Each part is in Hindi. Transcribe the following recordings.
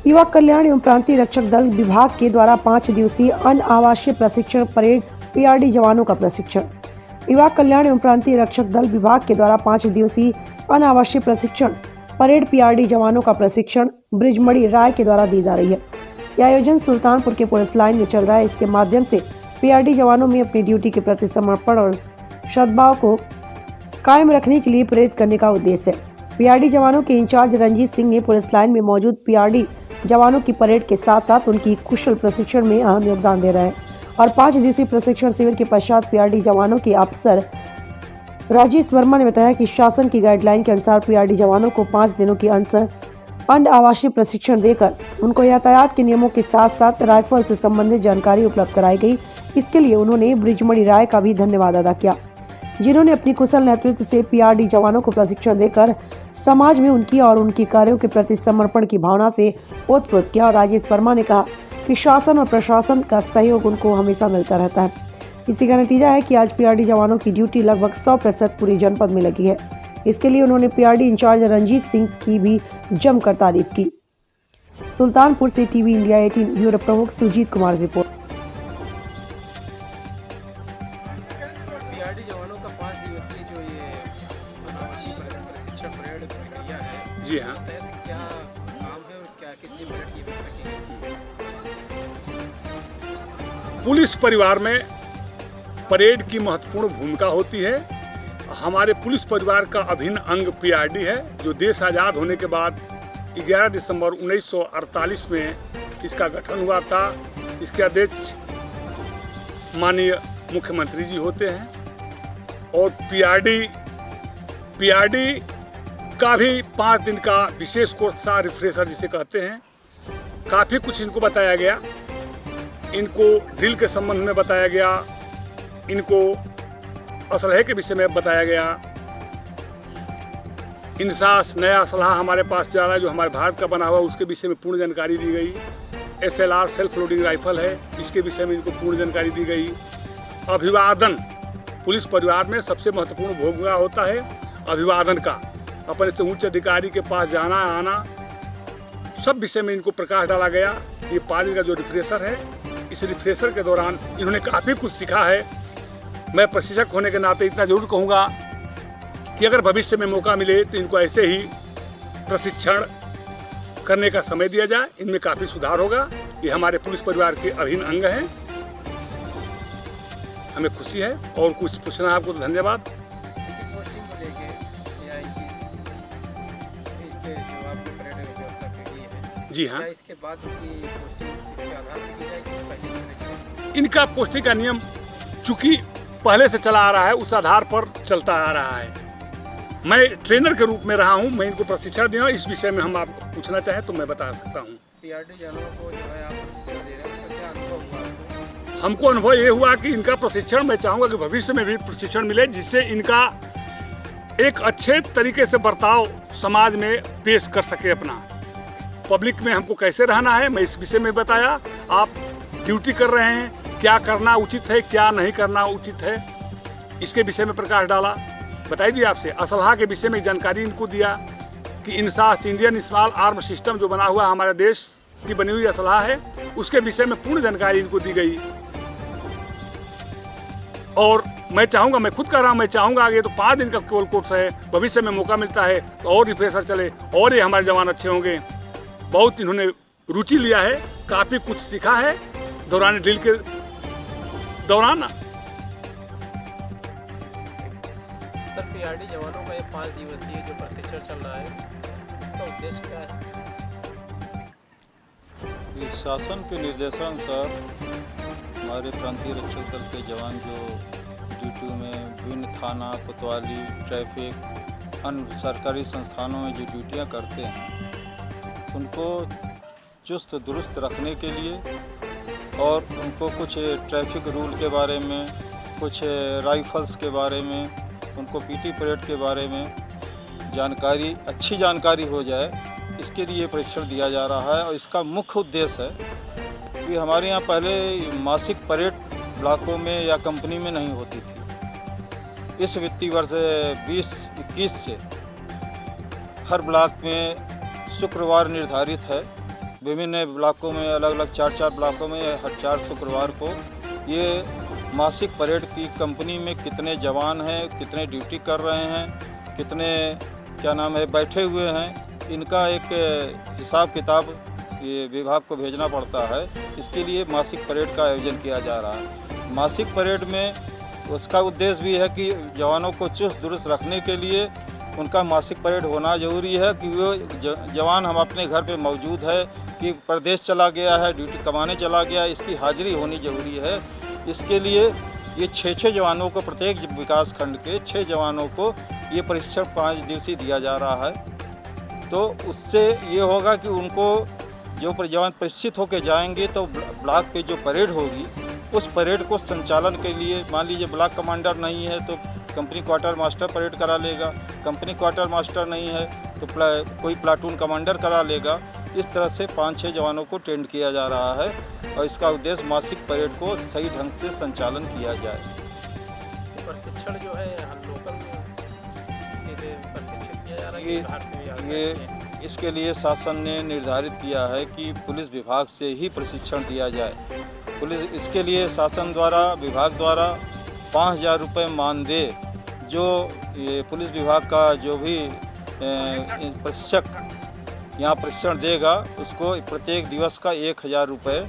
युवा कल्याण एवं प्रांतीय रक्षक दल विभाग के द्वारा 5 दिवसीय अन आवासीय प्रशिक्षण परेड पीआरडी जवानों का प्रशिक्षण। युवा कल्याण एवं प्रांतीय रक्षक दल विभाग के द्वारा 5 दिवसीय अन आवासीय प्रशिक्षण परेड पीआरडी जवानों का प्रशिक्षण ब्रिजमणि राय के द्वारा दी जा रही है। यह आयोजन सुल्तानपुर के पुलिस लाइन में चल रहा है। इसके माध्यम से पीआरडी जवानों में अपनी ड्यूटी के प्रति समर्पण और सद्भाव को कायम रखने के लिए प्रेरित करने का उद्देश्य है। पीआरडी जवानों के इंचार्ज रंजीत सिंह ने पुलिस लाइन में मौजूद पीआरडी जवानों की परेड के साथ साथ उनकी कुशल प्रशिक्षण में अहम योगदान दे रहे हैं और 5 दिवसीय प्रशिक्षण शिविर के पश्चात पीआरडी जवानों के अफसर राजेश वर्मा ने बताया कि शासन की गाइडलाइन के अनुसार पीआरडी जवानों को 5 दिनों की अन आवासीय प्रशिक्षण देकर उनको यातायात के नियमों के साथ साथ राइफल से संबंधित जानकारी उपलब्ध कराई गई। इसके लिए उन्होंने ब्रिजमणि राय का भी धन्यवाद अदा किया, जिन्होंने अपनी कुशल नेतृत्व से पीआरडी जवानों को प्रशिक्षण देकर समाज में उनकी और उनकी कार्यों के प्रति समर्पण की भावना से ओतप्रोत किया। और राजेश वर्मा ने कहा कि शासन और प्रशासन का सहयोग उनको हमेशा मिलता रहता है। इसी का नतीजा है कि आज पीआरडी जवानों की ड्यूटी लगभग 100% पूरी जनपद में लगी है। इसके लिए उन्होंने पीआरडी इंचार्ज रंजीत सिंह की भी जमकर तारीफ की। सुल्तानपुर से टीवी इंडिया 18 ब्यूरो प्रमुख सुजीत कुमार की रिपोर्ट। पीआरडी जवानों का 5 दिवसीय जो ये प्रशिक्षण परेड प्रक्रिया है, जी हाँ, क्या काम है और क्या किस परेड की व्यवस्था की है? पुलिस परिवार में परेड की महत्वपूर्ण भूमिका होती है। हमारे पुलिस परिवार का अभिन्न अंग पीआरडी है, जो देश आज़ाद होने के बाद 11 दिसंबर 1948 में इसका गठन हुआ था। इसके अध्यक्ष माननीय मुख्यमंत्री जी होते हैं और पीआरडी का भी 5 दिन का विशेष कोर्स था, रिफ्रेशर जिसे कहते हैं। काफ़ी कुछ इनको बताया गया, इनको ड्रिल के संबंध में बताया गया, इनको असलहे के विषय में बताया गया। इंसास नया असलहा हमारे पास जा रहा है जो हमारे भारत का बना हुआ, उसके विषय में पूर्ण जानकारी दी गई। SLR सेल्फ लोडिंग राइफल है, इसके विषय में इनको पूर्ण जानकारी दी गई। अभिवादन, पुलिस परिवार में सबसे महत्वपूर्ण भूमिका होता है अभिवादन का। अपने से उच्च अधिकारी के पास जाना आना, सब विषय में इनको प्रकाश डाला गया। ये 5 दिन का जो रिफ्रेशर है, इस रिफ्रेशर के दौरान इन्होंने काफ़ी कुछ सीखा है। मैं प्रशिक्षक होने के नाते इतना जरूर कहूँगा कि अगर भविष्य में मौका मिले तो इनको ऐसे ही प्रशिक्षण करने का समय दिया जाए, इनमें काफ़ी सुधार होगा। ये हमारे पुलिस परिवार के अभिन्न अंग हैं। हमें खुशी है। और कुछ पूछना है आपको तो धन्यवाद। इनकी पोस्टिंग को लेके या इसके जो आपने परेड की व्यवस्था की है, जी हाँ, क्या इसके बाद की पोस्टिंग इसके आधार पर की जाएगी कि पहले? इनका पोस्टिंग का नियम चूँकि पहले से चला आ रहा है, उस आधार पर चलता आ रहा है। मैं ट्रेनर के रूप में रहा हूं, मैं इनको प्रशिक्षण दिया। इस विषय में हम आपको पूछना चाहें तो मैं बता सकता हूं। पीआरडी जवानों को जो है आप प्रशिक्षण दे रहे हैं, उसका क्या अनुभव हुआ आपको? हमको अनुभव ये हुआ कि इनका प्रशिक्षण, मैं चाहूँगा कि भविष्य में भी प्रशिक्षण मिले, जिससे इनका एक अच्छे तरीके से बर्ताव समाज में पेश कर सके। अपना पब्लिक में हमको कैसे रहना है, मैं इस विषय में बताया। आप ड्यूटी कर रहे हैं, क्या करना उचित है, क्या नहीं करना उचित है, इसके विषय में प्रकाश डाला। बताई दी आपसे असलहा के विषय में जानकारी इनको दिया कि INSAS Indian small arm system जो बना हुआ हमारे देश की बनी हुई असलहा है, उसके विषय में पूर्ण जानकारी इनको दी गई। और मैं चाहूँगा, मैं खुद कर रहा हूँ, मैं चाहूँगा आगे तो 5 दिन का केवल कोर्स है, भविष्य में मौका मिलता है तो और रिफ्रेशर चले और ये हमारे जवान अच्छे होंगे। बहुत इन्होंने रुचि लिया है, काफ़ी कुछ सीखा है दौरान ड्रिल के दौरान। सर, पीआरडी जवानों का ये 5 दिवसीय जो प्रशिक्षण चल रहा है, इसका उद्देश्य क्या है? इस शासन के निर्देशानुसार हमारे प्रांतीय रक्षक दल के जवान जो ड्यूटी में विभिन्न थाना, कोतवाली, ट्रैफिक, अन्य सरकारी संस्थानों में जो ड्यूटियां करते हैं, उनको चुस्त दुरुस्त रखने के लिए और उनको कुछ ट्रैफिक रूल के बारे में, कुछ राइफल्स के बारे में, उनको पीटी परेड के बारे में जानकारी, अच्छी जानकारी हो जाए, इसके लिए प्रशिक्षण दिया जा रहा है। और इसका मुख्य उद्देश्य है कि हमारे यहाँ पहले मासिक परेड ब्लॉकों में या कंपनी में नहीं होती थी। इस वित्तीय वर्ष 20-21 से हर ब्लॉक में शुक्रवार निर्धारित है विभिन्न ब्लॉकों में अलग अलग 4-4 ब्लॉकों में हर 4 शुक्रवार को ये मासिक परेड की कंपनी में कितने जवान हैं, कितने ड्यूटी कर रहे हैं, कितने क्या नाम है बैठे हुए हैं, इनका एक हिसाब किताब ये विभाग को भेजना पड़ता है। इसके लिए मासिक परेड का आयोजन किया जा रहा है। मासिक परेड में उसका उद्देश्य भी है कि जवानों को चुस्त दुरुस्त रखने के लिए उनका मासिक परेड होना ज़रूरी है कि वो जवान हम अपने घर पे मौजूद है कि प्रदेश चला गया है, ड्यूटी कमाने चला गया है, इसकी हाजिरी होनी ज़रूरी है। इसके लिए ये 6 जवानों को प्रत्येक विकास खंड के 6 जवानों को ये प्रशिक्षण 5 दिवसीय दिया जा रहा है। तो उससे ये होगा कि उनको जो जवान प्रशिक्षित होकर जाएंगे तो ब्लॉक पे जो परेड होगी उस परेड को संचालन के लिए मान लीजिए ब्लॉक कमांडर नहीं है तो कंपनी क्वार्टर मास्टर परेड करा लेगा, कंपनी क्वार्टर मास्टर नहीं है तो कोई प्लाटून कमांडर करा लेगा। इस तरह से 5-6 जवानों को ट्रेंड किया जा रहा है और इसका उद्देश्य मासिक परेड को सही ढंग से संचालन किया जाए। प्रशिक्षण जो है हम लोकल में सीधे प्रशिक्षित किया जा रहा है, बाहर से भी ये इसके लिए शासन ने निर्धारित किया है कि पुलिस विभाग से ही प्रशिक्षण दिया जाए। पुलिस इसके लिए शासन द्वारा विभाग द्वारा 5,000 रुपये मानदेय जो ये पुलिस विभाग का जो भी प्रशिक्षक यहाँ प्रशिक्षण देगा उसको प्रत्येक दिवस का 1,000 रुपये,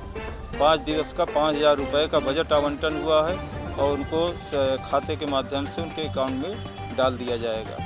5 दिवस का 5,000 रुपये का बजट आवंटन हुआ है और उनको खाते के माध्यम से उनके अकाउंट में डाल दिया जाएगा।